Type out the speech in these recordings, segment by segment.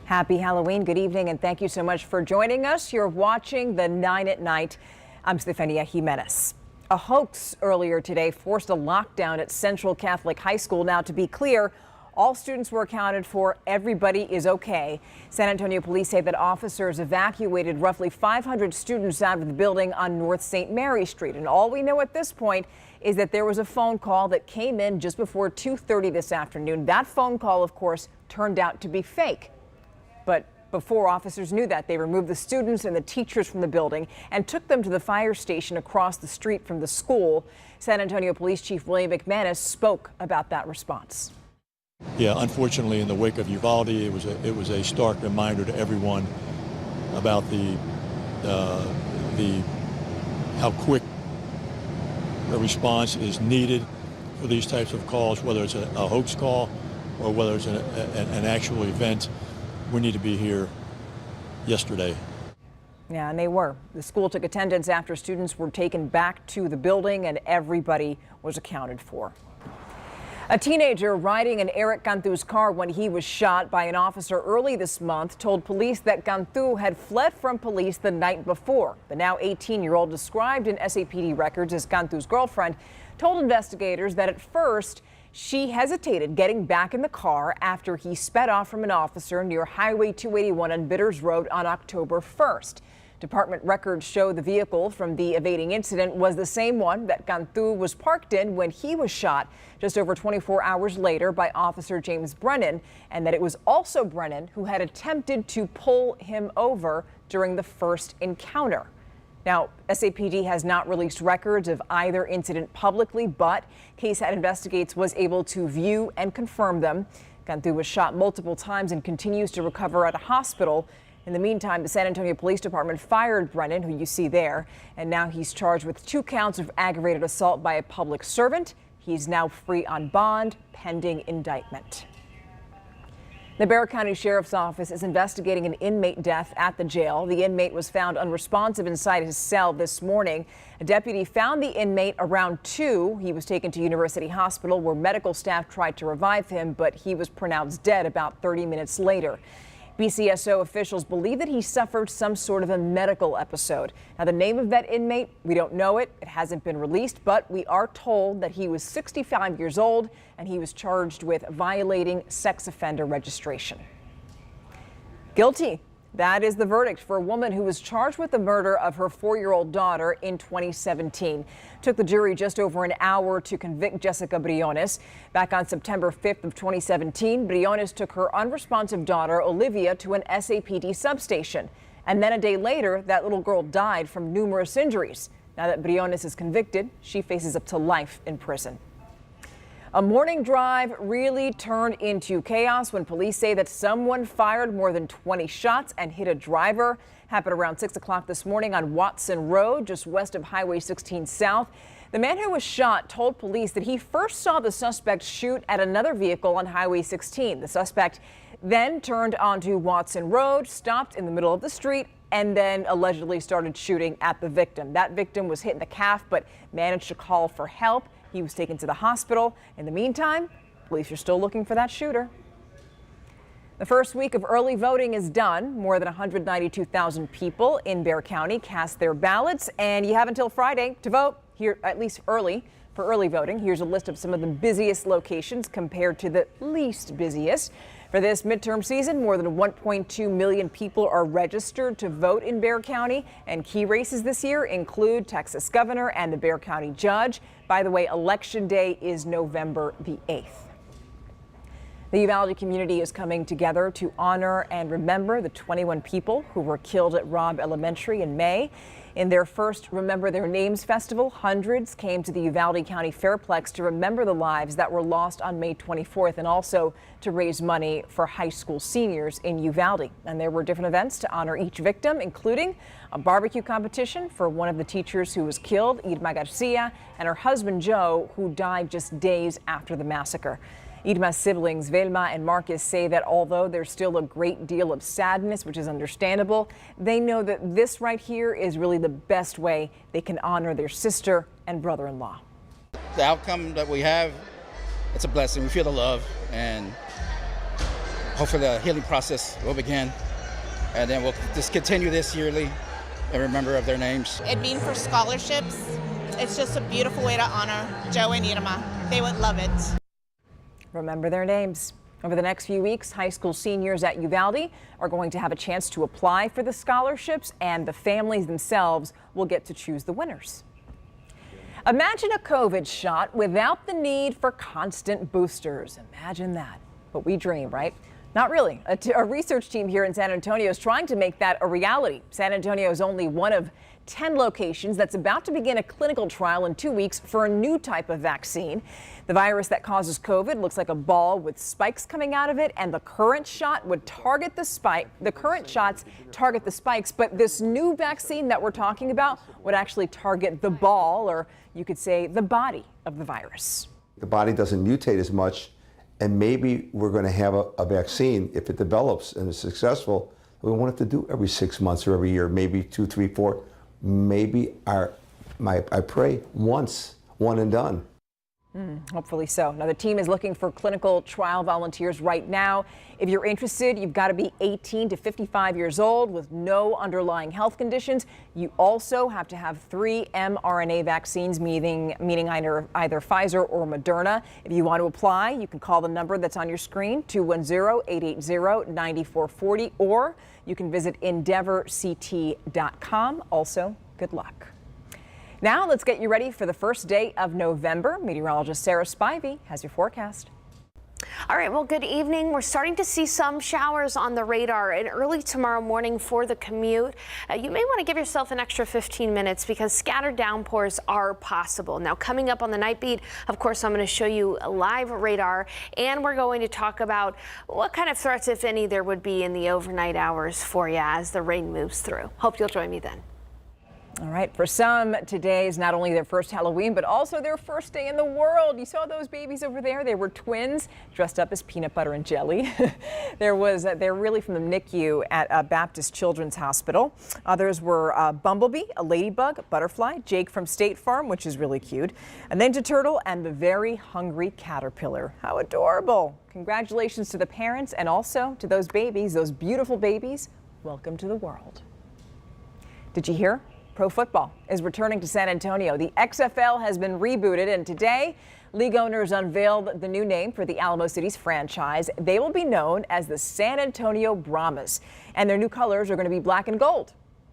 Happy Halloween. Good evening, and thank you so much for joining us. You're watching the 9 at Night. I'm Stephania Jimenez. A hoax earlier today forced a lockdown at Central Catholic High School. Now, to be clear, all students were accounted for. Everybody is okay. San Antonio police say that officers evacuated roughly 500 students out of the building on North St. Mary Street. And all we know at this point is that there was a phone call that came in just before 2:30 this afternoon. That phone call, of course, turned out to be fake. But before officers knew that, they removed the students and the teachers from the building and took them to the fire station across the street from the school. San Antonio Police Chief William McManus spoke about that response. Yeah, unfortunately, in the wake of Uvalde, it was a stark reminder to everyone about how quick a response is needed for these types of calls, whether it's a hoax call or whether it's an actual event. We need to be here yesterday. Yeah, and they were. The school took attendance after students were taken back to the building, and everybody was accounted for. A teenager riding in Eric Cantu's car when he was shot by an officer early this month told police that Cantu had fled from police the night before. The now 18-year-old, described in SAPD records as Cantu's girlfriend, told investigators that at first she hesitated getting back in the car after he sped off from an officer near Highway 281 on Bitters Road on October 1st. Department records show the vehicle from the evading incident was the same one that Cantu was parked in when he was shot just over 24 hours later by Officer James Brennan, and that it was also Brennan who had attempted to pull him over during the first encounter. Now, SAPD has not released records of either incident publicly, but KSAT Investigates was able to view and confirm them. Cantu was shot multiple times and continues to recover at a hospital. In the meantime, the San Antonio Police Department fired Brennan, who you see there, and now he's charged with 2 counts of aggravated assault by a public servant. He's now free on bond, pending indictment. The Bexar County Sheriff's Office is investigating an inmate death at the jail. The inmate was found unresponsive inside his cell this morning. A deputy found the inmate around 2. He was taken to University Hospital where medical staff tried to revive him, but he was pronounced dead about 30 minutes later. BCSO officials believe that he suffered some sort of a medical episode. Now, the name of that inmate, we don't know it. It hasn't been released, but we are told that he was 65 years old and he was charged with violating sex offender registration. Guilty. That is the verdict for a woman who was charged with the murder of her 4-year-old daughter in 2017. Took the jury just over an hour to convict Jessica Briones. Back on September 5th of 2017, Briones took her unresponsive daughter, Olivia, to an SAPD substation. And then a day later, that little girl died from numerous injuries. Now that Briones is convicted, she faces up to life in prison. A morning drive really turned into chaos when police say that someone fired more than 20 shots and hit a driver. Happened around 6 o'clock this morning on Watson Road, just west of Highway 16 South. The man who was shot told police that he first saw the suspect shoot at another vehicle on Highway 16. The suspect then turned onto Watson Road, stopped in the middle of the street, and then allegedly started shooting at the victim. That victim was hit in the calf but managed to call for help. He was taken to the hospital. In the meantime, police are still looking for that shooter. The first week of early voting is done. More than 192,000 people in Bexar County cast their ballots, and you have until Friday to vote, here at least early. For early voting, here's a list of some of the busiest locations compared to the least busiest. For this midterm season, more than 1.2 million people are registered to vote in Bexar County, and key races this year include Texas governor and the Bexar County judge. By the way, Election Day is November the 8th. The Uvalde community is coming together to honor and remember the 21 people who were killed at Robb Elementary in May. In their first Remember Their Names festival, hundreds came to the Uvalde County Fairplex to remember the lives that were lost on May 24th and also to raise money for high school seniors in Uvalde. And there were different events to honor each victim, including a barbecue competition for one of the teachers who was killed, Irma Garcia, and her husband, Joe, who died just days after the massacre. Irma's siblings, Velma and Marcus, say that although there's still a great deal of sadness, which is understandable, they know that this right here is really the best way they can honor their sister and brother-in-law. The outcome that we have, it's a blessing. We feel the love, and hopefully the healing process will begin, and then we'll just continue this yearly and remember of their names. It being for scholarships, it's just a beautiful way to honor Joe and Irma. They would love it. Remember their names. Over the next few weeks, high school seniors at Uvalde are going to have a chance to apply for the scholarships, and the families themselves will get to choose the winners. Imagine a COVID shot without the need for constant boosters. Imagine that. But we dream, right? Not really. A research team here in San Antonio is trying to make that a reality. San Antonio is only one of 10 locations that's about to begin a clinical trial in 2 weeks for a new type of vaccine. The virus that causes COVID looks like a ball with spikes coming out of it, and the current shot would target the spike. The current shots target the spikes, but this new vaccine that we're talking about would actually target the ball, or you could say the body of the virus. The body doesn't mutate as much, and maybe we're going to have a vaccine, if it develops and is successful, we won't have to do every 6 months or every year, maybe 2, 3, 4, maybe I pray once, one and done. Hopefully so. Now, the team is looking for clinical trial volunteers right now. If you're interested, you've got to be 18 to 55 years old with no underlying health conditions. You also have to have 3 mRNA vaccines, meaning either Pfizer or Moderna. If you want to apply, you can call the number that's on your screen, 210-880-9440, or you can visit endeavorct.com. Also, good luck. Now let's get you ready for the first day of November. Meteorologist Sarah Spivey has your forecast. All right, well, good evening. We're starting to see some showers on the radar, and early tomorrow morning for the commute. You may want to give yourself an extra 15 minutes because scattered downpours are possible. Now, coming up on the Nightbeat, of course, I'm going to show you a live radar, and we're going to talk about what kind of threats, if any, there would be in the overnight hours for you as the rain moves through. Hope you'll join me then. All right, for some, today is not only their first Halloween, but also their first day in the world. You saw those babies over there. They were twins dressed up as peanut butter and jelly. They're really from the NICU at Baptist Children's Hospital. Others were Bumblebee, a ladybug, a butterfly, Jake from State Farm, which is really cute, a Ninja Turtle, and the very hungry caterpillar. How adorable. Congratulations to the parents and also to those babies, those beautiful babies. Welcome to the world. Did you hear? Pro football is returning to San Antonio. The XFL has been rebooted, and today, league owners unveiled the new name for the Alamo City's franchise. They will be known as the San Antonio Brahmas, and their new colors are going to be black and gold.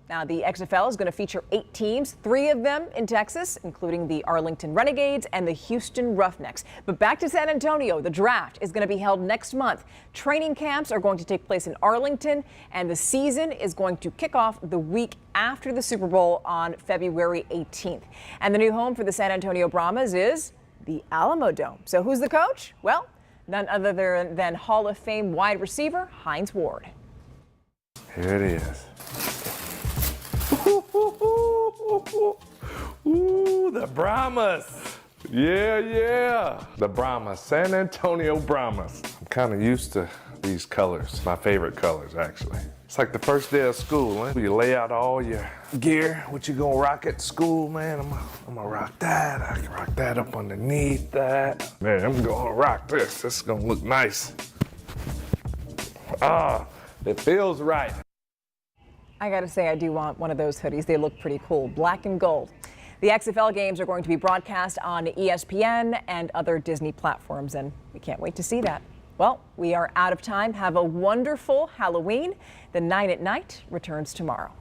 Now, the XFL is going to feature 8 teams, 3 of them in Texas, including the Arlington Renegades and the Houston Roughnecks. But back to San Antonio, the draft is going to be held next month. Training camps are going to take place in Arlington, and the season is going to kick off the week after the Super Bowl on February 18th. And the new home for the San Antonio Brahmas is the Alamo Dome. So who's the coach? Well, none other than Hall of Fame wide receiver Hines Ward. Here it is. Ooh, the Brahmas. Yeah. The Brahmas, San Antonio Brahmas. I'm kind of used to these colors. My favorite colors, actually. It's like the first day of school, eh? You lay out all your gear, what you gonna rock at school, man. I'm gonna rock that. I can rock that up underneath that. Man, I'm gonna rock this. This is gonna look nice. It feels right. I got to say, I do want one of those hoodies. They look pretty cool, black and gold. The XFL games are going to be broadcast on ESPN and other Disney platforms, and we can't wait to see that. Well, we are out of time. Have a wonderful Halloween. The 9 at Night returns tomorrow.